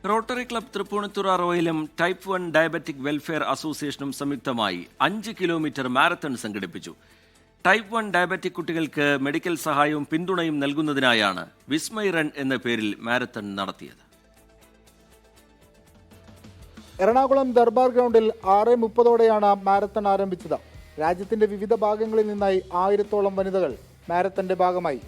Rotary club Tripunithura റോയലും type 1 diabetic welfare അസോസിയേഷനും സംയുക്തമായി 5 കിലോമീറ്റർ മാരത്തൺ സംഘടിപ്പിച്ചു. ടൈപ്പ് 1 ഡയബറ്റിക് കുട്ടികൾക്ക് മെഡിക്കൽ സഹായവും പിന്തുണയും നൽകുന്നതിനായാണ് വിസ്മയ് റൺ എന്ന പേരിൽ മാരത്തൺ നടത്തിയത്. എറണാകുളം ദർബാർ ഗ്രൗണ്ടിൽ 6:30ഓടെയാണ് മാരത്തൺ ആരംഭിച്ചത്. രാജ്യത്തിന്റെ വിവിധ ഭാഗങ്ങളിൽ നിന്നായി 1000ഓളം വനിതകൾ മാരത്തന്റെ ഭാഗമായി.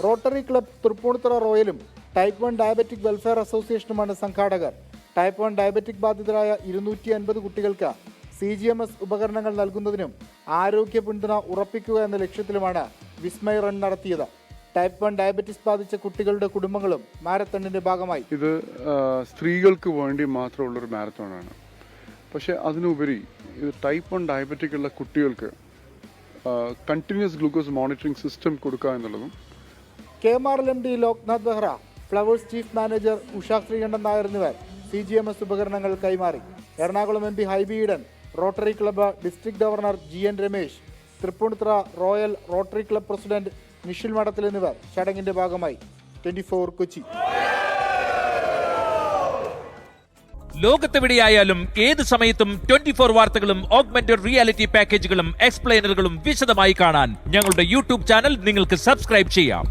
റോട്ടറി ക്ലബ് തൃപ്പൂണിത്തുറ റോയലും ടൈപ്പ് 1 ഡയബറ്റിക് വെൽഫെയർ അസോസിയേഷനുമാണ് സംഘാടകർ. ടൈപ്പ് 1 ഡയബറ്റിക് ബാധിതരായ 250 കുട്ടികൾക്ക് CGMS ഉപകരണങ്ങൾ നൽകുന്നതിനും ആരോഗ്യ പിന്തുണ ഉറപ്പിക്കുക എന്ന ലക്ഷ്യത്തിലുമാണ് വിസ്മയ് റൺ നടത്തിയത്. ടൈപ്പ് 1 ഡയബറ്റിസ് ബാധിച്ച കുട്ടികളുടെ കുടുംബങ്ങളും മാരത്തണിന്റെ ഭാഗമായി. ഇത് സ്ത്രീകൾക്ക് വേണ്ടി മാത്രമുള്ളൊരു മാരത്തോണാണ്. പക്ഷേ അതിനുപരി ഇത് ടൈപ്പ് 1 ഡയബറ്റിക് ഉള്ള കുട്ടികൾക്ക് കണ്ടിന്യൂസ് ഗ്ലൂക്കോസ് മോണിറ്ററിംഗ് സിസ്റ്റം കൊടുക്കുക എന്നുള്ളതും. KMRL Loknath Behra, Flowers chief manager Usha Sreekandan Nair എന്നിവർ CGMS ഉപകരണങ്ങൾ കൈമാറി. Ernakulam MP Hibi Eden, rotary club district governor GN Ramesh, Tripunithura royal rotary club president Nishil Madathil എന്നിവർ ചടങ്ങിന്റെ ഭാഗമായി. 24 കൊച്ചി. ലോകത്തെവിടെയായാലും ഏത് സമയത്തും 24 വാർത്തകളും ഓഗ്മെന്റഡ് റിയാലിറ്റി പാക്കേജുകളും എക്സ്പ്ലെയിനറുകളും വിശദമായി കാണാൻ ഞങ്ങളുടെ YouTube ചാനൽ നിങ്ങൾക്ക് സബ്സ്ക്രൈബ് ചെയ്യാം.